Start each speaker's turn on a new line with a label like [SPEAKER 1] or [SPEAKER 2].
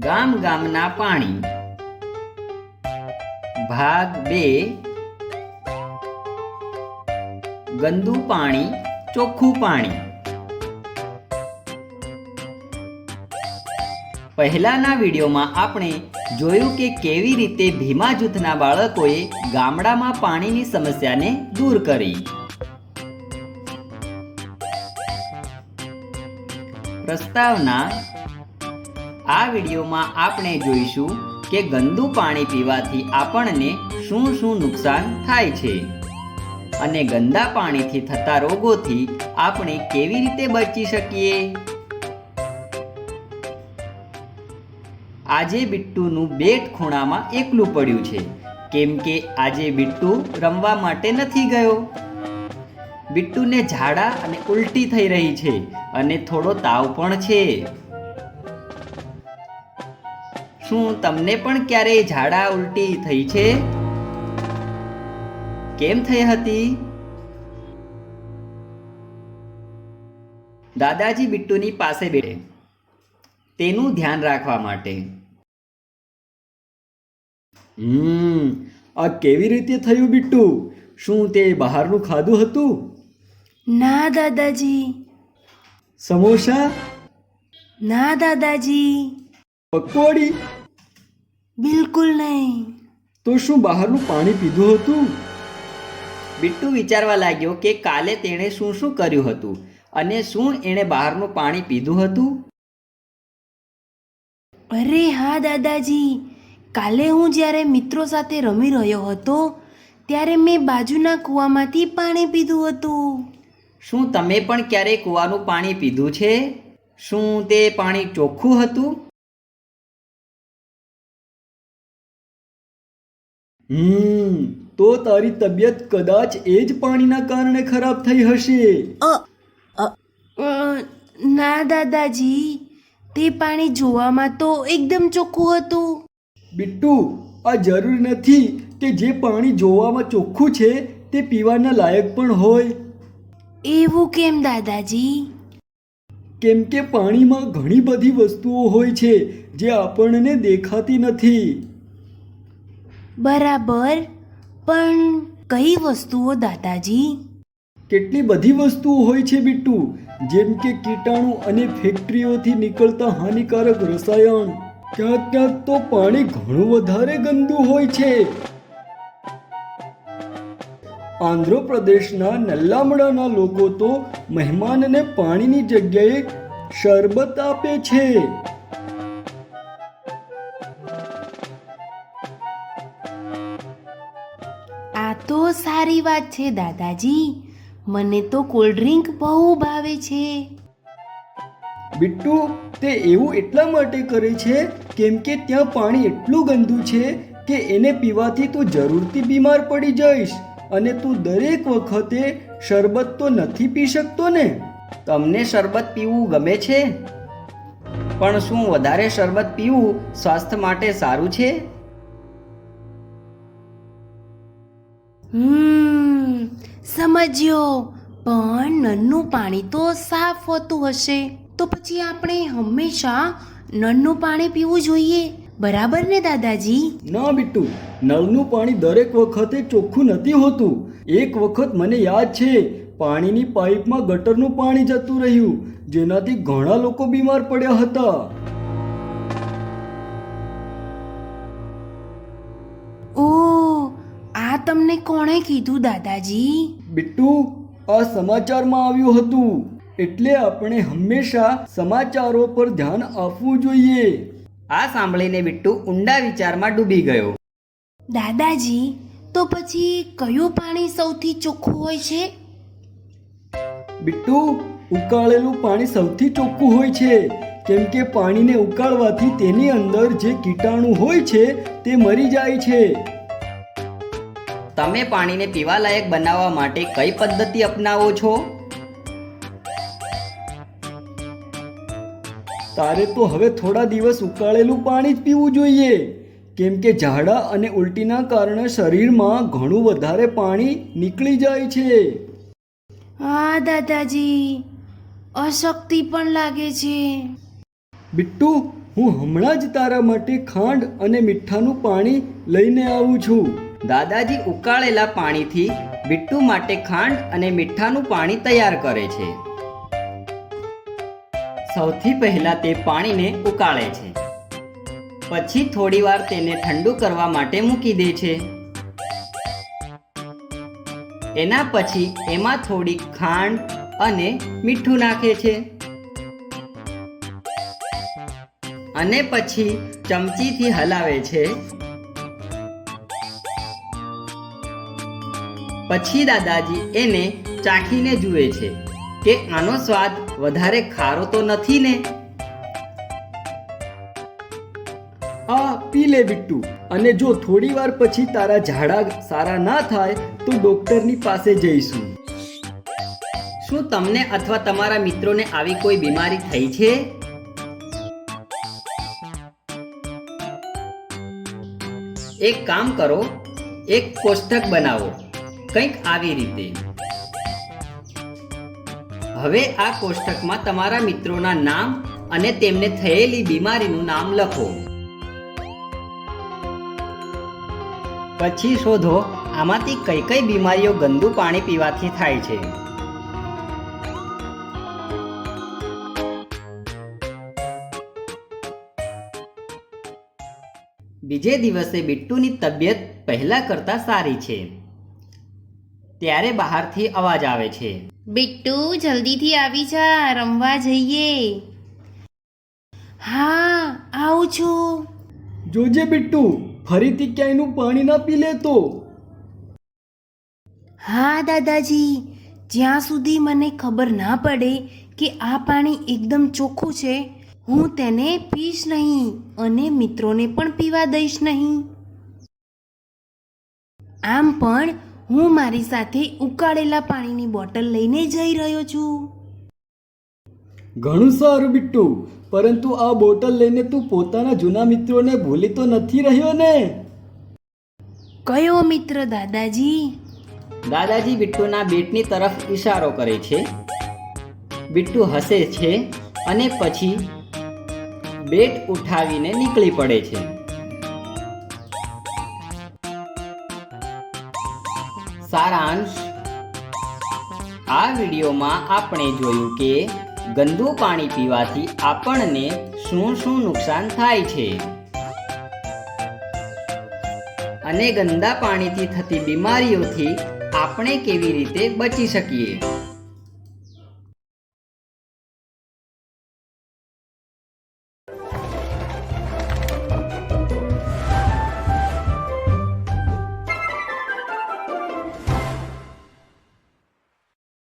[SPEAKER 1] ગામ ગામના પાણી ભાગ 2 ગંદુ પાણી ચોખ્ખું પાણી। પહેલાના વિડીયોમાં આપણે જોયું કે કેવી રીતે ભીમા જૂથના બાળકોએ ગામડામાં પાણીની સમસ્યાને દૂર કરી। પ્રસ્તાવના આ વિડીયોમાં આપણે જોઈશું કે ગંદુ પાણી પીવાથી આપણને શું શું નુકસાન થાય છે અને ગંદા પાણીથી થતા રોગોથી આપણે કેવી રીતે બચી શકીએ। આજે બિટ્ટુનું બેટ ખૂણામાં એકલું પડ્યું છે કેમ કે આજે બિટ્ટુ રમવા માટે નથી ગયો। બિટ્ટુને ઝાડા અને ઉલટી થઈ રહી છે અને થોડો તાવ પણ છે। શું તમને પણ ક્યારેય ઝાડા ઉલટી થઈ છે? કેમ થઈ હતી? દાદાજી બિટ્ટુની પાસે બેઠે તેનું ધ્યાન રાખવા માટે।
[SPEAKER 2] આ કેવી રીતે થયું બિટ્ટુ? શું તે બહારનું ખાધું હતું?
[SPEAKER 3] ના દાદાજી।
[SPEAKER 2] સમોસા?
[SPEAKER 3] ના દાદાજી,
[SPEAKER 2] પકોડી?
[SPEAKER 3] બિલકુલ નહીં।
[SPEAKER 2] તો શું બહારનું પાણી પીધું હતું?
[SPEAKER 1] બિટ્ટુ વિચારવા લાગ્યો કે કાલે તેણે શું શું કર્યું હતું અને શું એણે બહારનું પાણી પીધું હતું।
[SPEAKER 3] અરે હા દાદાજી, કાલે હું જ્યારે મિત્રો સાથે રમી રહ્યો હતો ત્યારે મેં બાજુના કૂવામાંથી પાણી પીધું હતું।
[SPEAKER 1] શું તમે પણ ક્યારેય કૂવાનું પાણી પીધું છે? શું તે પાણી ચોખ્ખું હતું?
[SPEAKER 2] તો તારી તબિયત કદાચ એ જ પાણીના કારણે ખરાબ થઈ હશે।
[SPEAKER 3] ના દાદાજી, તે પાણી જોવામાં તો એકદમ ચોખ્ખું હતું।
[SPEAKER 2] બિટ્ટુ, આ જરૂરી નથી કે જે પાણી જોવામાં ચોખ્ખું છે તે પીવાના લાયક પણ હોય।
[SPEAKER 3] એવું કેમ દાદાજી?
[SPEAKER 2] કેમ કે પાણીમાં ઘણી બધી વસ્તુઓ હોય છે જે આપણને દેખાતી નથી।
[SPEAKER 3] બરાબર, પણ કઈ વસ્તુઓ દાદાજી?
[SPEAKER 2] કેટલી બધી વસ્તુઓ હોય છે બિટ્ટુ, જેમ કે કીટાણુ અને ફેક્ટરીઓથી નીકળતા હાનિકારક રસાયણ। ક્યાંક ક્યાંક તો પાણી ઘણું વધારે ગંદુ હોય છે। આંધ્રપ્રદેશના નલ્લામડાના લોકો તો મહેમાનને પાણીની જગ્યાએ શરબત આપે છે।
[SPEAKER 3] આ તો સારી વાત છે દાદાજી, મને તો કોલ્ડ ડ્રિંક બહુ ભાવે છે।
[SPEAKER 2] બિટ્ટુ, તે એવું એટલા માટે કરે છે કેમ કે ત્યાં પાણી એટલું ગંદુ છે કે એને પીવાથી તું જરૂરથી બીમાર પડી જઈશ અને તું દરેક વખતે શરબત તો નથી પી શકતો ને।
[SPEAKER 1] તમને શરબત પીવું ગમે છે? પણ શું વધારે શરબત પીવું સ્વાસ્થ્ય માટે સારું છે?
[SPEAKER 3] સમજ્યો, પણ નળનું પાણી તો સાફ હોતું હશે, તો પછી આપણે હંમેશા નળનું પાણી પીવું જોઈએ, બરાબર ને દાદાજી?
[SPEAKER 2] ના બિટ્ટુ, નળનું પાણી દરેક વખતે ચોખ્ખું નથી હોતું। એક વખત મને યાદ છે, પાણીની પાઇપમાં ગટરનું પાણી જતું રહ્યું, જેનાથી ઘણા લોકો બીમાર પડ્યા હતા।
[SPEAKER 3] ઓહ, આ તમને કોણે કીધું દાદાજી?
[SPEAKER 2] બિટ્ટુ, આ સમાચારમાં આવ્યું હતું, એટલે આપણે હંમેશા સમાચારો પર ધ્યાન આપવું જોઈએ।
[SPEAKER 1] આ સાંભળીને બિટ્ટુ ઊંડા વિચારમાં ડૂબી ગયો।
[SPEAKER 3] દાદાજી, તો પછી કયું પાણી સૌથી ચોખ્ખું હોય છે?
[SPEAKER 2] બિટ્ટુ, ઉકાળેલું પાણી સૌથી ચોખ્ખું હોય છે, કેમ કે પાણીને ઉકાળવાથી તેની અંદર જે કીટાણુ હોય છે તે મરી જાય છે।
[SPEAKER 1] તમે પાણીને પીવા લાયક બનાવવા માટે કઈ પદ્ધતિ અપનાવો છો?
[SPEAKER 2] તારે તો હવે થોડા દિવસ ઉકાળેલું પાણી જ પીવું જોઈએ, કેમ કે ઝાડા અને ઉલટીના કારણે શરીરમાં ઘણું વધારે પાણી નીકળી જાય છે।
[SPEAKER 3] હા દાદાજી, અશક્તિ પણ લાગે છે।
[SPEAKER 2] બિટ્ટુ, હું હમણાં જ તારા માટે ખાંડ અને મીઠાનું પાણી લઈને આવું છું.
[SPEAKER 1] દાદાજી ઉકાળેલા પાણીથી બિટ્ટુ માટે ખાંડ અને મીઠાનું પાણી તૈયાર કરે છે. સૌથી પહેલા તે પાણીને ઉકાળે છે. પછી થોડીવાર તેને ઠંડુ કરવા માટે મૂકી દે છે. એના પછી એમાં થોડી ખાંડ અને મીઠું નાખે છે અને પછી ચમચીથી હલાવે છે. પછી દાદાજી એને ચાખીને જુએ છે કે આનો સ્વાદ વધારે ખારો તો નથી ને.
[SPEAKER 2] આ પી લે બિટ્ટુ, અને જો થોડી વાર પછી તારા ઝાડા સારા ના થાય તો ડોક્ટરની પાસે જઈશું.
[SPEAKER 1] શું તમને અથવા તમારા મિત્રોને આવી કોઈ બીમારી થઈ છે? એક કામ કરો, એક કોષ્ટક બનાવો, કંઈક આવી રીતે. હવે આ કોષ્ટકમાં તમારા મિત્રોના નામ અને તેમને થયેલી બીમારીનું નામ લખો. પછી શોધો આમાંથી કઈ કઈ બીમારીઓ ગંદુ પાણી પીવાથી થાય છે. બીજે દિવસે બિટ્ટુની તબિયત પહેલા કરતાં સારી છે. ત્યારે બહારથી અવાજ આવે છે.
[SPEAKER 3] બિટ્ટુ જલ્દીથી આવી જા, રમવા જઈએ. હા, આવું છું.
[SPEAKER 2] જોજે બિટ્ટુ, ફરીથી ક્યાંયનું પાણી ના પી લેતો.
[SPEAKER 3] હા દાદાજી, જ્યાં સુધી મને ખબર ના પડે કે આ પાણી એકદમ ચોખ્ખું છે, હું તેને પીશ નહીં અને મિત્રોને પણ પીવા દઈશ નહીં. આમ પણ હું મારી સાથે ઉકાળેલા પાણીની બોટલ લઈને જઈ રહ્યો છું.
[SPEAKER 2] ઘણું સારું બિટ્ટુ, પરંતુ આ બોટલ લઈને તું પોતાના જૂના મિત્રોને ભૂલી તો નથી રહ્યો ને?
[SPEAKER 3] કયો મિત્ર દાદાજી?
[SPEAKER 1] દાદાજી બિટ્ટુના બેટની તરફ ઈશારો કરે છે. બિટ્ટુ હસે છે અને પછી બેટ ઉઠાવીને નીકળી પડે છે. સારાંશ: આ વિડીયોમાં આપણે જોયું કે ગંદુ પાણી પીવાથી આપણને શું શું નુકસાન થાય છે અને ગંદા પાણીથી થતી બીમારીઓથી આપણે કેવી રીતે બચી શકીએ.